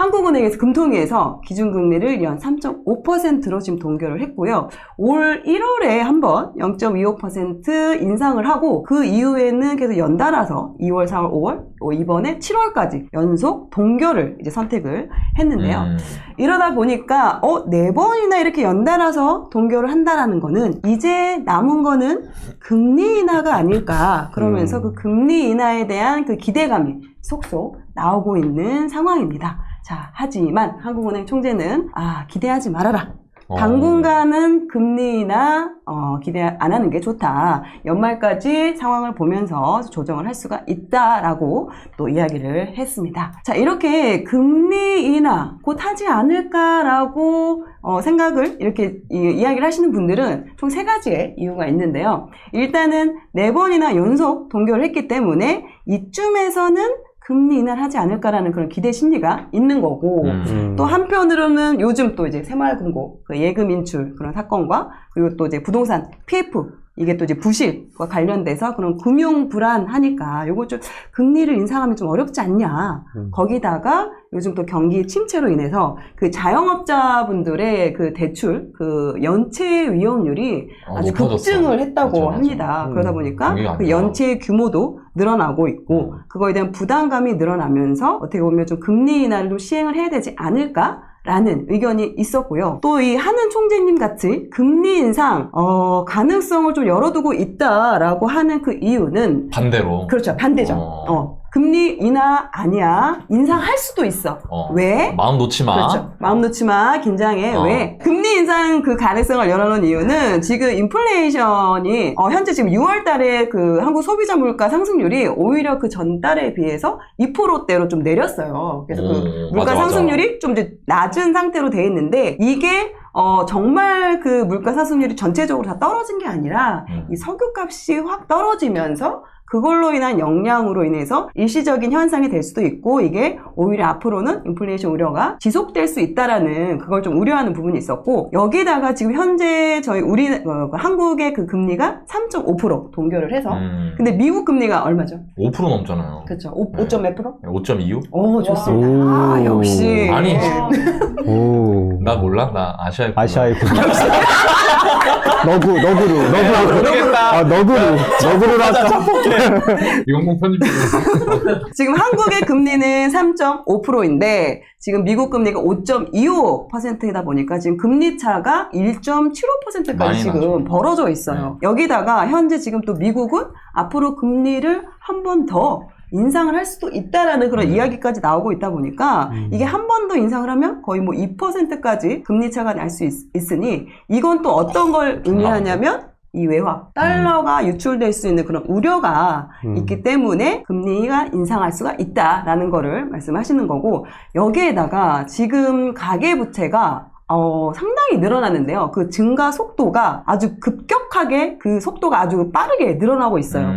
한국은행에서 금통위에서 기준금리를 연 3.5%로 지금 동결을 했고요. 올 1월에 한번 0.25% 인상을 하고 그 이후에는 계속 연달아서 2월, 4월, 5월, 이번에 7월까지 연속 동결을 이제 선택을 했는데요. 이러다 보니까 4번이나 이렇게 연달아서 동결을 한다라는 거는 이제 남은 거는 금리 인하가 아닐까. 그러면서 그 금리 인하에 대한 그 기대감이 속속 나오고 있는 상황입니다. 자, 하지만 한국은행 총재는 기대하지 말아라. 당분간은 금리 인하 기대 안 하는 게 좋다. 연말까지 상황을 보면서 조정을 할 수가 있다라고 또 이야기를 했습니다. 자, 이렇게 금리 인하 곧 하지 않을까라고 생각을 이렇게 이야기를 하시는 분들은 총 3가지의 이유가 있는데요. 일단은 4번이나 연속 동결을 했기 때문에 이쯤에서는 금리 인하를 하지 않을까라는 그런 기대 심리가 있는 거고, 또 한편으로는 요즘 또 이제 새마을금고 그 예금 인출 그런 사건과 그리고 또 이제 부동산 PF 이게 또 이제 부실과 관련돼서 그런 금융 불안하니까 요거 좀 금리를 인상하면 좀 어렵지 않냐. 거기다가 요즘 또 경기 침체로 인해서 그 자영업자분들의 그 대출 그 연체 위험률이 아주 급증을 했다고 합니다. 그러다 보니까 그 연체 규모도 늘어나고 있고 그거에 대한 부담감이 늘어나면서 어떻게 보면 좀 금리 인하를 좀 시행을 해야 되지 않을까? 라는 의견이 있었고요. 또 이 한은 총재님 같이 금리 인상 가능성을 좀 열어두고 있다라고 하는 그 이유는 반대로. 그렇죠. 반대죠. 금리 인하 아니야. 인상할 수도 있어. 왜? 마음 놓지 마. 그렇죠. 마음 놓지 마. 긴장해. 왜? 금리 인상 그 가능성을 열어놓은 이유는 지금 인플레이션이 현재 지금 6월 달에 그 한국 소비자 물가 상승률이 오히려 그 전달에 비해서 2%대로 좀 내렸어요. 그래서 그 물가 상승률이 좀 이제 낮은 상태로 돼 있는데 이게 정말 그 물가 상승률이 전체적으로 다 떨어진 게 아니라 이 석유값이 확 떨어지면서 그걸로 인한 영향으로 인해서 일시적인 현상이 될 수도 있고 이게 오히려 앞으로는 인플레이션 우려가 지속될 수 있다라는 그걸 좀 우려하는 부분이 있었고 여기다가 지금 현재 한국의 그 금리가 3.5% 동결을 해서 근데 미국 금리가 얼마죠? 5% 넘잖아요. 그렇죠. 5점 몇 프로? 5.25? 오, 좋습니다. 역시. 아니, 나 몰라? 나 아시아의 너구루. 모르겠다. 너구루라서. 영국 편집. 지금 한국의 금리는 3.5%인데 지금 미국 금리가 5.25%이다 보니까 지금 금리 차가 1.75%까지 지금 나죠. 벌어져 있어요. 여기다가 현재 지금 또 미국은 앞으로 금리를 한 번 더 인상을 할 수도 있다라는 그런 이야기까지 나오고 있다 보니까 이게 한 번 더 인상을 하면 거의 뭐 2%까지 금리 차가 날 수 있으니 이건 또 어떤 걸 의미하냐면 이 외화, 달러가 유출될 수 있는 그런 우려가 있기 때문에 금리가 인상할 수가 있다라는 거를 말씀하시는 거고 여기에다가 지금 가계부채가 상당히 늘어나는데요. 그 증가 속도가 아주 급격하게 그 속도가 아주 빠르게 늘어나고 있어요.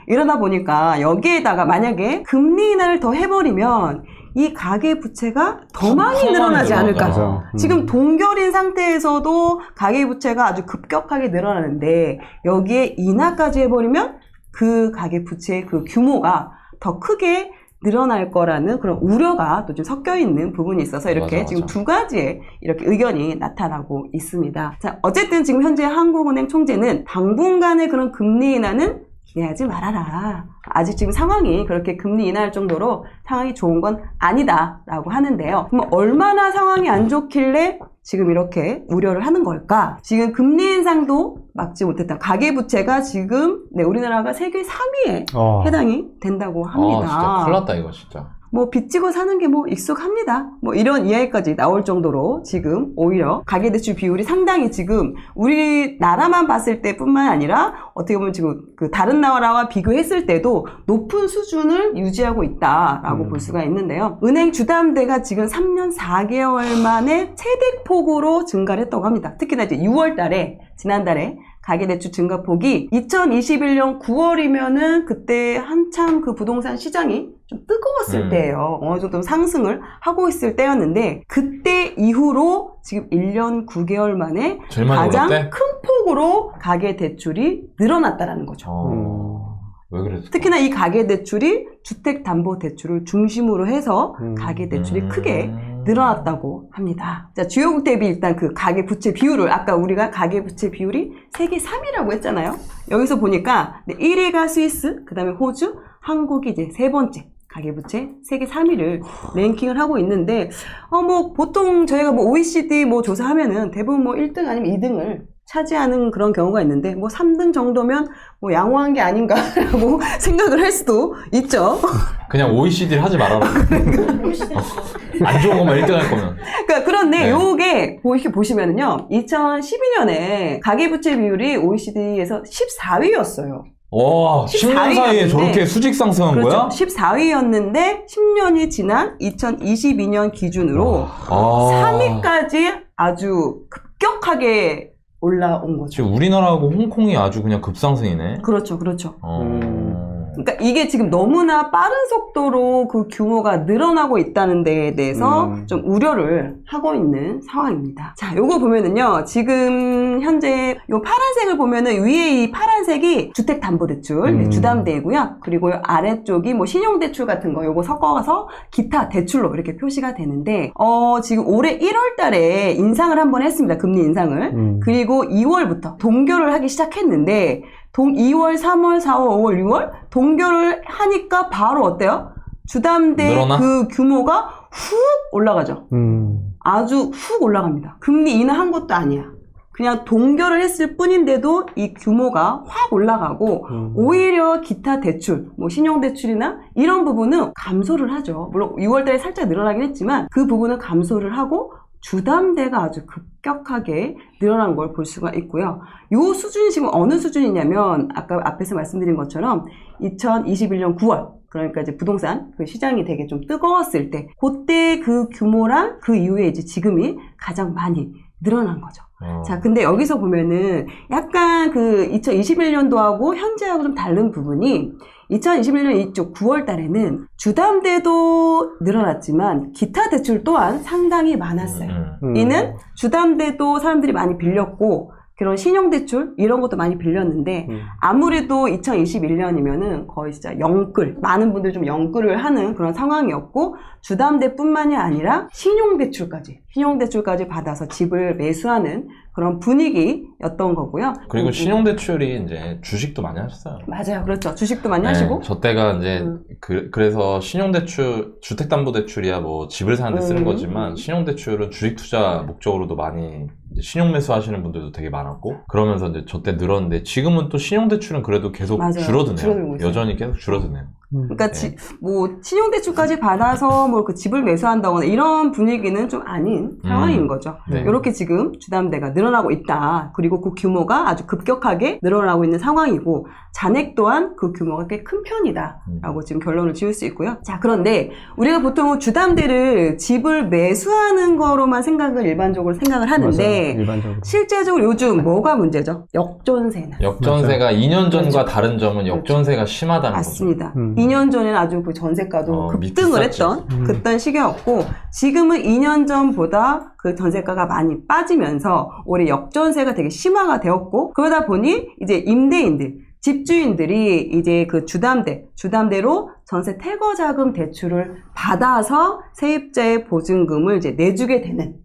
이러다 보니까 여기에다가 만약에 금리 인하를 더 해버리면 이 가계부채가 더 많이 늘어나지 않을까. 지금 동결인 상태에서도 가계부채가 아주 급격하게 늘어나는데 여기에 인하까지 해버리면 그 가계부채의 그 규모가 더 크게 늘어날 거라는 그런 우려가 또 좀 섞여 있는 부분이 있어서 이렇게 지금 2가지의 이렇게 의견이 나타나고 있습니다. 자, 어쨌든 지금 현재 한국은행 총재는 당분간의 그런 금리 인하는 기대하지 말아라. 아직 지금 상황이 그렇게 금리 인하할 정도로 상황이 좋은 건 아니다라고 하는데요. 그럼 얼마나 상황이 안 좋길래 지금 이렇게 우려를 하는 걸까? 지금 금리 인상도 막지 못했다. 가계부채가 지금 우리나라가 세계 3위에 해당이 된다고 합니다. 진짜 큰일 났다 이거 진짜. 뭐 빚지고 사는 게 뭐 익숙합니다. 뭐 이런 이야기까지 나올 정도로 지금 오히려 가계대출 비율이 상당히 지금 우리나라만 봤을 때뿐만 아니라 어떻게 보면 지금 그 다른 나라와 비교했을 때도 높은 수준을 유지하고 있다라고 볼 수가 있는데요. 은행 주담대가 지금 3년 4개월 만에 최대폭으로 증가를 했다고 합니다. 특히나 이제 6월 달에 지난달에 가계대출 증가폭이 2021년 9월이면은 그때 한참 그 부동산 시장이 좀 뜨거웠을 때예요. 어느 정도 상승을 하고 있을 때였는데 그때 이후로 지금 1년 9개월 만에 가장 큰 폭으로 가계대출이 늘어났다라는 거죠. 왜 그랬을까? 특히나 이 가계대출이 주택담보대출을 중심으로 해서 가계대출이 크게 늘어났다고 합니다. 자, 주요국 대비 일단 그 가계부채 비율을 아까 우리가 가계부채 비율이 세계 3위라고 했잖아요. 여기서 보니까 1위가 스위스, 그 다음에 호주, 한국이 이제 세 번째 가계부채 세계 3위를 랭킹을 하고 있는데 뭐 보통 저희가 뭐 OECD 뭐 조사하면은 대부분 뭐 1등 아니면 2등을 차지하는 그런 경우가 있는데 뭐 3등 정도면 뭐 양호한 게 아닌가라고 생각을 할 수도 있죠. 그냥 OECD를 하지 말아라. 안 좋은 것만 1등 할 거면. 그러니까 그런데 네. 요게 이렇게 보시면은요. 2012년에 가계부채 비율이 OECD에서 14위였어요. 와, 10년 사이에 저렇게 수직 상승한 그렇죠. 거야? 14위였는데 10년이 지난 2022년 기준으로 3위까지 아주 급격하게 올라온 거죠. 지금 우리나라하고 홍콩이 아주 그냥 급상승이네. 그렇죠, 그렇죠. 그러니까 이게 지금 너무나 빠른 속도로 그 규모가 늘어나고 있다는 데에 대해서 좀 우려를 하고 있는 상황입니다. 자, 요거 보면은요, 지금 현재 요 파란색을 보면은 위에 이 파란색이 주택담보대출, 주담대이고요. 그리고 요 아래쪽이 뭐 신용대출 같은 거 요거 섞어서 기타 대출로 이렇게 표시가 되는데, 지금 올해 1월 달에 인상을 한번 했습니다. 금리 인상을. 그리고 2월부터 동결을 하기 시작했는데, 2월, 3월, 4월, 5월, 6월 동결을 하니까 바로 어때요? 주담대 늘어나? 그 규모가 훅 올라가죠. 아주 훅 올라갑니다. 금리 인하한 것도 아니야. 그냥 동결을 했을 뿐인데도 이 규모가 확 올라가고 오히려 기타 대출, 뭐 신용대출이나 이런 부분은 감소를 하죠. 물론 6월 달에 살짝 늘어나긴 했지만 그 부분은 감소를 하고 주담대가 아주 급격하게 늘어난 걸 볼 수가 있고요. 이 수준이 지금 어느 수준이냐면 아까 앞에서 말씀드린 것처럼 2021년 9월 그러니까 이제 부동산 그 시장이 되게 좀 뜨거웠을 때 그때 그 규모랑 그 이후에 이제 지금이 가장 많이 늘어난 거죠. 자, 근데 여기서 보면은 약간 그 2021년도하고 현재하고 좀 다른 부분이 2021년 이쪽 9월 달에는 주담대도 늘어났지만 기타 대출 또한 상당히 많았어요. 이는 주담대도 사람들이 많이 빌렸고 그런 신용대출 이런 것도 많이 빌렸는데 아무래도 2021년이면은 거의 진짜 영끌 많은 분들이 좀 영끌을 하는 그런 상황이었고 주담대뿐만이 아니라 신용대출까지 받아서 집을 매수하는 그런 분위기였던 거고요. 그리고 신용대출이 이제 주식도 많이 하셨어요. 맞아요. 그렇죠. 주식도 많이 네, 하시고. 저 때가 이제 그래서 신용대출, 주택담보대출이야 뭐 집을 사는데 쓰는 거지만 신용대출은 주식 투자 목적으로도 많이 신용매수 하시는 분들도 되게 많았고 그러면서 이제 저 때 늘었는데 지금은 또 신용대출은 그래도 계속 맞아요. 줄어들고 줄어드네요. 있어요. 여전히 계속 줄어드네요. 그러니까 네. 뭐 신용대출까지 받아서 뭐 그 집을 매수한다거나 이런 분위기는 좀 아닌 상황인 거죠. 네. 이렇게 지금 주담대가 늘어나고 있다. 그리고 그 규모가 아주 급격하게 늘어나고 있는 상황이고 잔액 또한 그 규모가 꽤 큰 편이다라고 지금 결론을 지을 수 있고요. 자, 그런데 우리가 보통 주담대를 집을 매수하는 거로만 일반적으로 생각을 하는데 맞아요. 일반적으로. 실제적으로 요즘 뭐가 문제죠? 역전세나. 역전세가 2년 전과 다른 점은 역전세가 심하다는 맞습니다. 거죠. 2년 전에는 아주 그 전세가도 급등을 비쌌지. 했던 그딴 시기였고 지금은 2년 전보다 그 전세가가 많이 빠지면서 올해 역전세가 되게 심화가 되었고 그러다 보니 이제 임대인들 집주인들이 이제 그 주담대로 전세 퇴거자금 대출을 받아서 세입자의 보증금을 이제 내주게 되는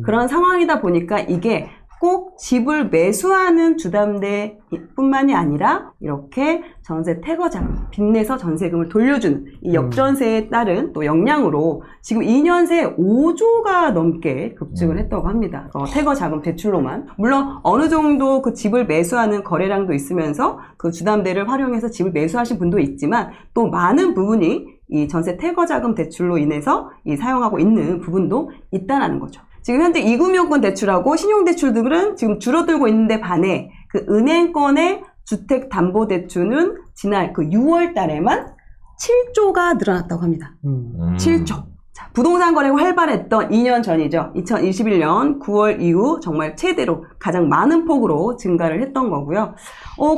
그런 상황이다 보니까 이게 꼭 집을 매수하는 주담대뿐만이 아니라 이렇게 전세 퇴거자금, 빚내서 전세금을 돌려주는 이 역전세에 따른 또 영향으로 지금 2년 새 5조가 넘게 급증을 했다고 합니다. 퇴거자금 대출로만. 물론 어느 정도 그 집을 매수하는 거래량도 있으면서 그 주담대를 활용해서 집을 매수하신 분도 있지만 또 많은 부분이 이 전세 퇴거자금 대출로 인해서 이 사용하고 있는 부분도 있다는 거죠. 지금 현재 이금융권 대출하고 신용대출들은 지금 줄어들고 있는데 반해 그 은행권의 주택담보대출은 지난 그 6월 달에만 7조가 늘어났다고 합니다. 7조. 자, 부동산 거래가 활발했던 2년 전이죠. 2021년 9월 이후 정말 최대로 가장 많은 폭으로 증가를 했던 거고요.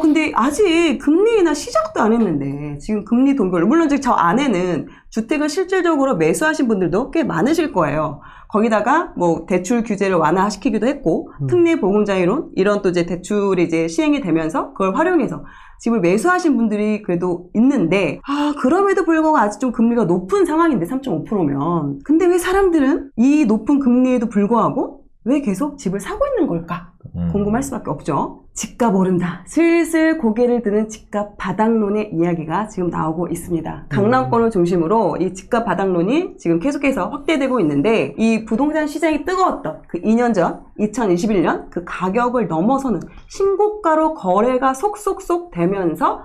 근데 아직 금리 인하 시작도 안 했는데 지금 금리 동결 물론 저 안에는 주택을 실질적으로 매수하신 분들도 꽤 많으실 거예요. 거기다가 뭐 대출 규제를 완화시키기도 했고 특례 보금자리론 이런 또 이제 대출이 이제 시행이 되면서 그걸 활용해서 집을 매수하신 분들이 그래도 있는데 그럼에도 불구하고 아직 좀 금리가 높은 상황인데 3.5%면 근데 왜 사람들은 이 높은 금리에도 불구하고 왜 계속 집을 사고 있는 걸까? 궁금할 수밖에 없죠. 집값 오른다. 슬슬 고개를 드는 집값 바닥론의 이야기가 지금 나오고 있습니다. 강남권을 중심으로 이 집값 바닥론이 지금 계속해서 확대되고 있는데 이 부동산 시장이 뜨거웠던 그 2년 전 2021년 그 가격을 넘어서는 신고가로 거래가 속속속 되면서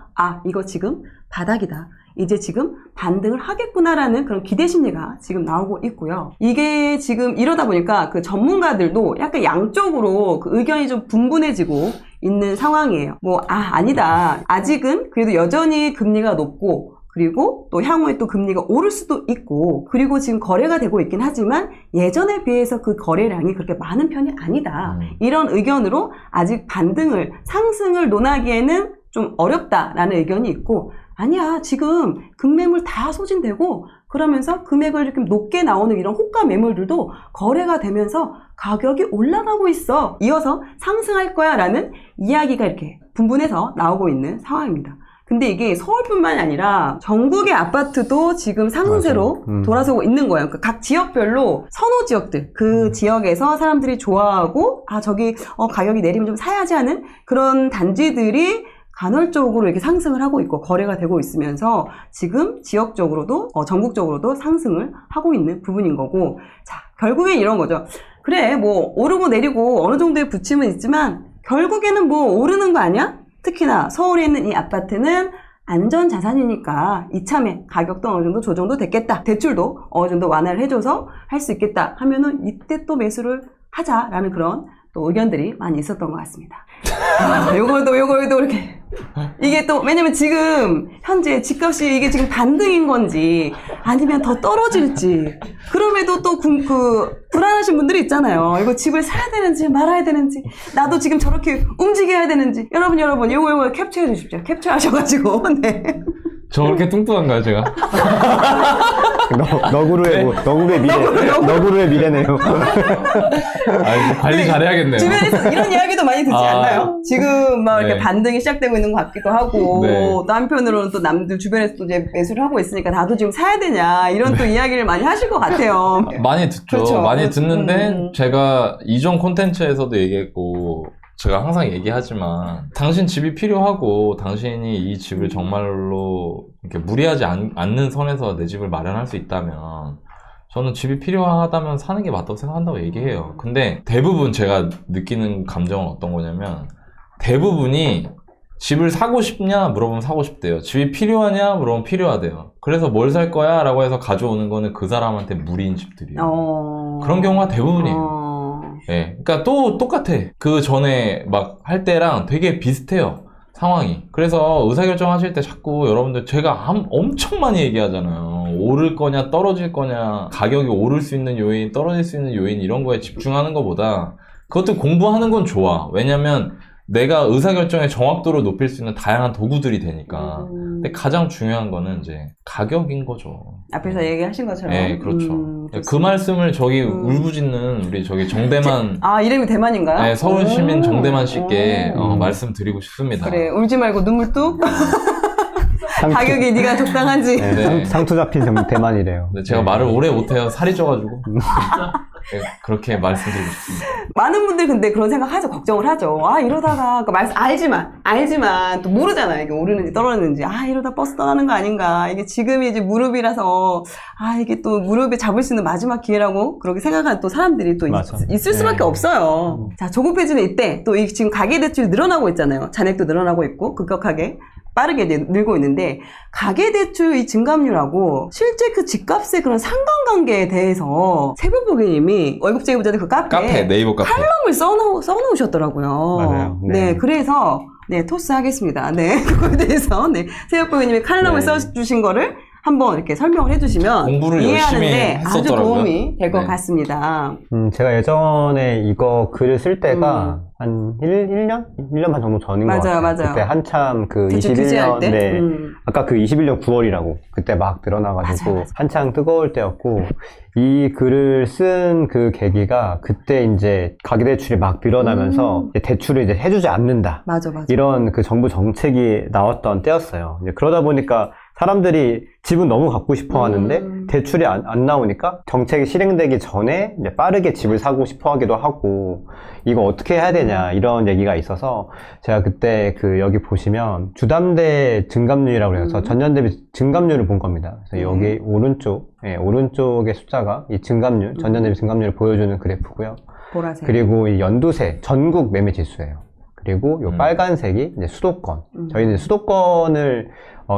이거 지금 바닥이다. 이제 지금 반등을 하겠구나라는 그런 기대 심리가 지금 나오고 있고요. 이게 지금 이러다 보니까 그 전문가들도 약간 양쪽으로 그 의견이 좀 분분해지고 있는 상황이에요. 아니다. 아직은 그래도 여전히 금리가 높고 그리고 또 향후에 또 금리가 오를 수도 있고 그리고 지금 거래가 되고 있긴 하지만 예전에 비해서 그 거래량이 그렇게 많은 편이 아니다. 이런 의견으로 아직 반등을 상승을 논하기에는 좀 어렵다라는 의견이 있고 아니야 지금 급매물 다 소진되고 그러면서 금액을 이렇게 높게 나오는 이런 호가 매물들도 거래가 되면서 가격이 올라가고 있어 이어서 상승할 거야 라는 이야기가 이렇게 분분해서 나오고 있는 상황입니다. 근데 이게 서울뿐만이 아니라 전국의 아파트도 지금 상승세로 돌아서고 있는 거예요. 그러니까 각 지역별로 선호 지역들, 그 지역에서 사람들이 좋아하고 저기 가격이 내리면 좀 사야지 하는 그런 단지들이 간헐적으로 이렇게 상승을 하고 있고 거래가 되고 있으면서 지금 지역적으로도 전국적으로도 상승을 하고 있는 부분인 거고 자 결국엔 이런 거죠. 그래 뭐 오르고 내리고 어느 정도의 부침은 있지만 결국에는 뭐 오르는 거 아니야? 특히나 서울에 있는 이 아파트는 안전자산이니까 이참에 가격도 어느 정도 조정도 됐겠다. 대출도 어느 정도 완화를 해줘서 할 수 있겠다 하면은 이때 또 매수를 하자라는 그런 또 의견들이 많이 있었던 것 같습니다. 요거도 이렇게 이게 또 왜냐면 지금 현재 집값이 이게 지금 반등인 건지 아니면 더 떨어질지 그럼에도 또 불안하신 분들이 있잖아요. 이거 집을 사야 되는지 말아야 되는지 나도 지금 저렇게 움직여야 되는지 여러분 요거 캡처해 주십시오. 캡처하셔가지고 네. 저렇게 뚱뚱한가요 제가? 너구르의 미래네요. 관리 잘해야겠네요. 주변에서 이런 이야기도 많이 듣지 않나요? 지금 막 이렇게 네. 반등이 시작되고 있는 것 같기도 하고 네. 또 한편으로는 또 남들 주변에서 또 이제 매수를 하고 있으니까 나도 지금 사야 되냐 이런 또 이야기를 많이 하실 것 같아요. 많이 듣죠. 그렇죠. 많이 듣는데 제가 이전 콘텐츠에서도 얘기했고 제가 항상 얘기하지만 당신 집이 필요하고 당신이 이 집을 정말로 이렇게 무리하지 않는 선에서 내 집을 마련할 수 있다면 저는 집이 필요하다면 사는 게 맞다고 생각한다고 얘기해요. 근데 대부분 제가 느끼는 감정은 어떤 거냐면 대부분이 집을 사고 싶냐 물어보면 사고 싶대요. 집이 필요하냐 물어보면 필요하대요. 그래서 뭘 살 거야? 라고 해서 가져오는 거는 그 사람한테 무리인 집들이에요. 그런 경우가 대부분이에요. 네, 그러니까 또 똑같아. 그 전에 막 할 때랑 되게 비슷해요. 상황이. 그래서 의사결정하실 때 자꾸 여러분들 제가 엄청 많이 얘기하잖아요. 오를 거냐 떨어질 거냐 가격이 오를 수 있는 요인 떨어질 수 있는 요인 이런 거에 집중하는 것보다 그것도 공부하는 건 좋아. 왜냐면 내가 의사결정의 정확도를 높일 수 있는 다양한 도구들이 되니까. 근데 가장 중요한 거는 이제 가격인 거죠. 앞에서 얘기하신 것처럼. 네, 그렇죠. 그 말씀을 저기 울부짖는 우리 저기 정대만. 이름이 대만인가요? 네, 서울 시민 정대만 씨께 말씀드리고 싶습니다. 그래, 울지 말고 눈물 뚝. 가격이 네가 적당한지. 네, 상투 잡힌 대만이래요. 네, 제가 말을 오래 못해요. 살이 쪄가지고. 네, 그렇게 말씀드리고 싶습니다. 많은 분들이 근데 그런 생각 하죠. 걱정을 하죠. 이러다가, 알지만, 또 모르잖아요. 이게 오르는지 떨어지는지. 이러다 버스 떠나는 거 아닌가. 이게 지금이 이제 무릎이라서, 이게 또 무릎에 잡을 수 있는 마지막 기회라고, 그렇게 생각하는 또 사람들이 또 있을 수밖에 없어요. 자, 조급해지는 이때, 또 지금 가계대출이 늘어나고 있잖아요. 잔액도 늘어나고 있고, 급격하게. 빠르게 늘고 있는데 가계대출 이 증감률하고 실제 그 집값의 그런 상관관계에 대해서 새벽보기님이 월급제기부자들 그 카페에 네이버 카페 칼럼을 써놓으셨더라고요. 맞아요. 네, 그래서 토스하겠습니다. 네, 그거에 대해서 새벽보기님이 칼럼을 써주신 거를 한번 이렇게 설명을 해주시면 공부를 열심히 이해하는데 아주 했었더라고요. 도움이 될 것 네. 같습니다. 제가 예전에 이거 글을 쓸 때가 한 1년? 1년 반 정도 전인 것 맞아요, 같아요. 맞아요. 그때 한참 그 대출 규제할 21년, 때? 네. 아까 그 21년 9월이라고 그때 막 늘어나가지고 맞아요. 한창 뜨거울 때였고 이 글을 쓴 그 계기가 그때 이제 가계대출이 막 늘어나면서 이제 대출을 이제 해주지 않는다. 맞아. 이런 그 정부 정책이 나왔던 때였어요. 이제 그러다 보니까 사람들이 집은 너무 갖고 싶어 하는데 대출이 안 나오니까 정책이 실행되기 전에 이제 빠르게 집을 사고 싶어 하기도 하고 이거 어떻게 해야 되냐 이런 얘기가 있어서 제가 그때 그 여기 보시면 주담대 증감률이라고 해서 전년 대비 증감률을 본 겁니다. 그래서 여기 오른쪽, 오른쪽의 숫자가 이 증감률, 전년 대비 증감률을 보여주는 그래프고요. 보라색. 그리고 이 연두색 전국 매매 지수예요. 그리고 요 빨간색이 이제 수도권. 저희는 수도권을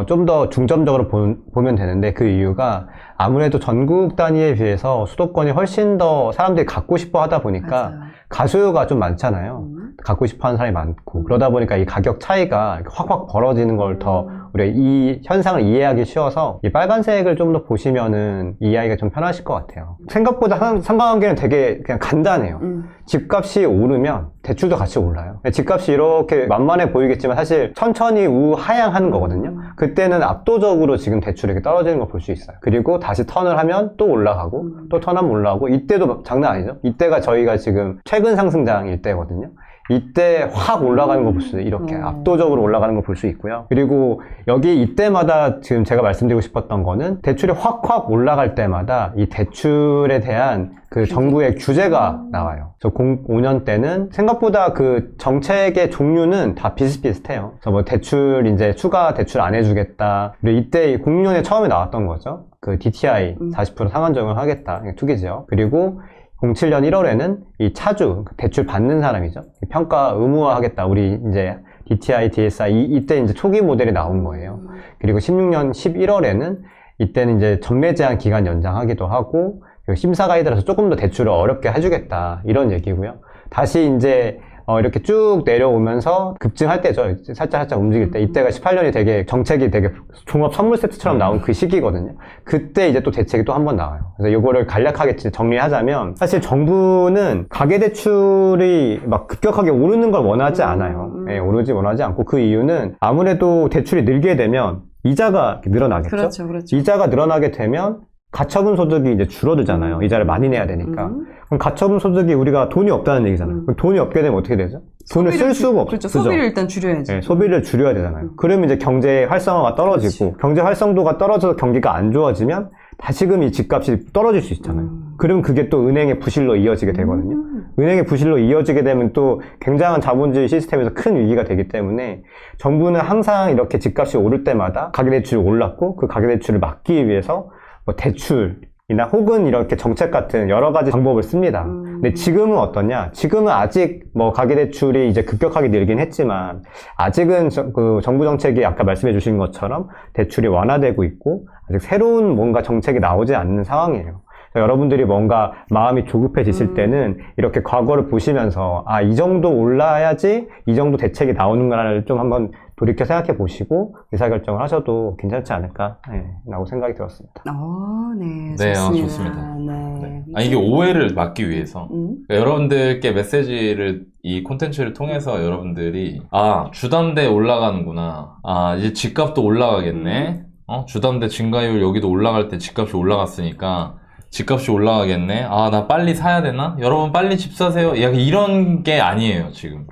좀 더 중점적으로 보면 되는데 그 이유가 아무래도 전국 단위에 비해서 수도권이 훨씬 더 사람들이 갖고 싶어 하다 보니까 맞아요. 가수요가 좀 많잖아요. 갖고 싶어 하는 사람이 많고 그러다 보니까 이 가격 차이가 확확 벌어지는 걸 더 우리가 이 현상을 이해하기 쉬워서 이 빨간색을 좀 더 보시면은 이해하기가 좀 편하실 것 같아요. 생각보다 상관관계는 되게 그냥 간단해요. 집값이 오르면 대출도 같이 올라요. 집값이 이렇게 만만해 보이겠지만 사실 천천히 우하향하는 거거든요. 그때는 압도적으로 지금 대출이 이렇게 떨어지는 걸 볼 수 있어요. 그리고 다시 턴을 하면 또 올라가고 또 턴하면 올라가고 이때도 장난 아니죠. 이때가 저희가 지금 최근 상승장일 때거든요. 이때 확 올라가는 거 볼 수, 이렇게 압도적으로 올라가는 걸 볼 수 있고요. 그리고 여기 이때마다 지금 제가 말씀드리고 싶었던 거는 대출이 확 올라갈 때마다 이 대출에 대한 그 정부의 규제가 나와요. 그래서 05년 때는 생각보다 그 정책의 종류는 다 비슷비슷해요. 그래서 뭐 대출 이제 추가 대출 안 해주겠다. 그리고 이때 06년에 처음에 나왔던 거죠. 그 DTI 40% 상한 적용을 하겠다. 투기지역. 그리고 07년 1월에는 이 차주, 대출 받는 사람이죠. 평가 의무화하겠다. 우리 이제 DTI, DSI, 이때 이제 초기 모델이 나온 거예요. 그리고 16년 11월에는 이때는 이제 전매 제한 기간 연장하기도 하고, 심사 가이드라서 조금 더 대출을 어렵게 해주겠다. 이런 얘기고요. 다시 이제 이렇게 쭉 내려오면서 급증할 때죠. 살짝 움직일 때. 이때가 18년이 되게 정책이 되게 종합 선물 세트처럼 나온 그 시기거든요. 그때 이제 또 대책이 또 한 번 나와요. 그래서 이거를 간략하게 정리하자면 사실 정부는 가계대출이 막 급격하게 오르는 걸 원하지 않아요. 원하지 않고 그 이유는 아무래도 대출이 늘게 되면 이자가 늘어나겠죠. 그렇죠. 이자가 늘어나게 되면 가처분 소득이 이제 줄어들잖아요. 이자를 많이 내야 되니까. 그럼 가처분 소득이 우리가 돈이 없다는 얘기잖아요. 그럼 돈이 없게 되면 어떻게 되죠? 돈을 쓸 수가 없죠. 그렇죠. 소비를 일단 줄여야죠. 네, 소비를 줄여야 되잖아요. 그러면 이제 경제 활성화가 떨어지고, 경제 활성도가 떨어져서 경기가 안 좋아지면 다시금 이 집값이 떨어질 수 있잖아요. 그러면 그게 또 은행의 부실로 이어지게 되거든요. 은행의 부실로 이어지게 되면 또 굉장한 자본주의 시스템에서 큰 위기가 되기 때문에 정부는 항상 이렇게 집값이 오를 때마다 가계대출이 올랐고 그 가계대출을 막기 위해서 뭐 대출이나 혹은 이렇게 정책 같은 여러 가지 방법을 씁니다. 근데 지금은 어떠냐? 지금은 아직 뭐 가계대출이 이제 급격하게 늘긴 했지만 아직은 그 정부 정책이 아까 말씀해 주신 것처럼 대출이 완화되고 있고 아직 새로운 뭔가 정책이 나오지 않는 상황이에요. 여러분들이 뭔가 마음이 조급해지실 때는 이렇게 과거를 보시면서 아, 이 정도 올라야지 이 정도 대책이 나오는구나를 좀 한번 돌이켜 생각해 보시고 의사결정을 하셔도 괜찮지 않을까 라고 생각이 들었습니다. 네, 네, 좋습니다. 좋습니다. 네. 이게 오해를 막기 위해서 그러니까 여러분들께 메시지를 이 콘텐츠를 통해서 여러분들이 주담대 올라가는구나, 이제 집값도 올라가겠네, 주담대 증가율 여기도 올라갈 때 집값이 올라갔으니까 집값이 올라가겠네, 나 빨리 사야 되나? 여러분 빨리 집 사세요. 이런 게 아니에요. 지금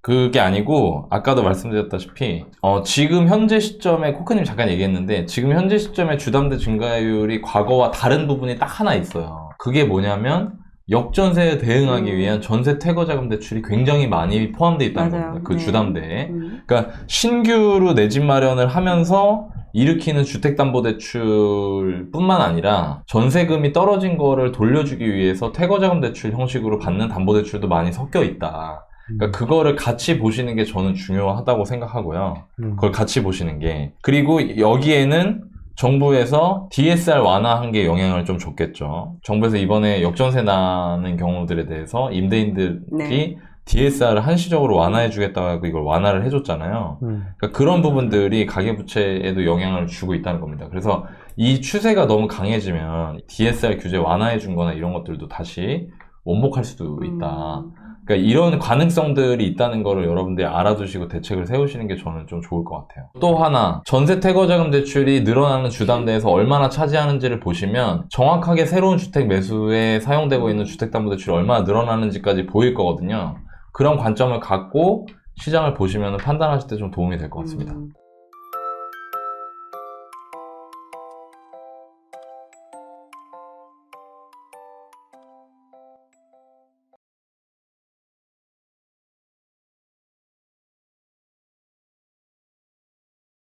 그게 아니고 아까도 말씀드렸다시피 지금 현재 시점에 코크님 잠깐 얘기했는데 지금 현재 시점에 주담대 증가율이 과거와 다른 부분이 딱 하나 있어요. 그게 뭐냐면 역전세에 대응하기 위한 전세 퇴거자금 대출이 굉장히 많이 포함되어 있다는 맞아요. 겁니다. 그 네. 주담대에. 그러니까 신규로 내 집 마련을 하면서 일으키는 주택담보대출 뿐만 아니라 전세금이 떨어진 거를 돌려주기 위해서 퇴거자금 대출 형식으로 받는 담보대출도 많이 섞여 있다. 그러니까 그거를 같이 보시는 게 저는 중요하다고 생각하고요. 그걸 같이 보시는 게. 그리고 여기에는 정부에서 DSR 완화한 게 영향을 좀 줬겠죠. 정부에서 이번에 역전세 나는 경우들에 대해서 임대인들이 DSR을 한시적으로 완화해주겠다고 이걸 완화를 해줬잖아요. 그러니까 그런 부분들이 가계부채에도 영향을 주고 있다는 겁니다. 그래서 이 추세가 너무 강해지면 DSR 규제 완화해준 거나 이런 것들도 다시 원복할 수도 있다. 그러니까 이런 가능성들이 있다는 거를 여러분들이 알아두시고 대책을 세우시는 게 저는 좀 좋을 것 같아요. 또 하나, 전세 퇴거자금 대출이 늘어나는 주담대에서 얼마나 차지하는지를 보시면 정확하게 새로운 주택 매수에 사용되고 있는 주택담보대출이 얼마나 늘어나는지까지 보일 거거든요. 그런 관점을 갖고 시장을 보시면 판단하실 때 좀 도움이 될 것 같습니다.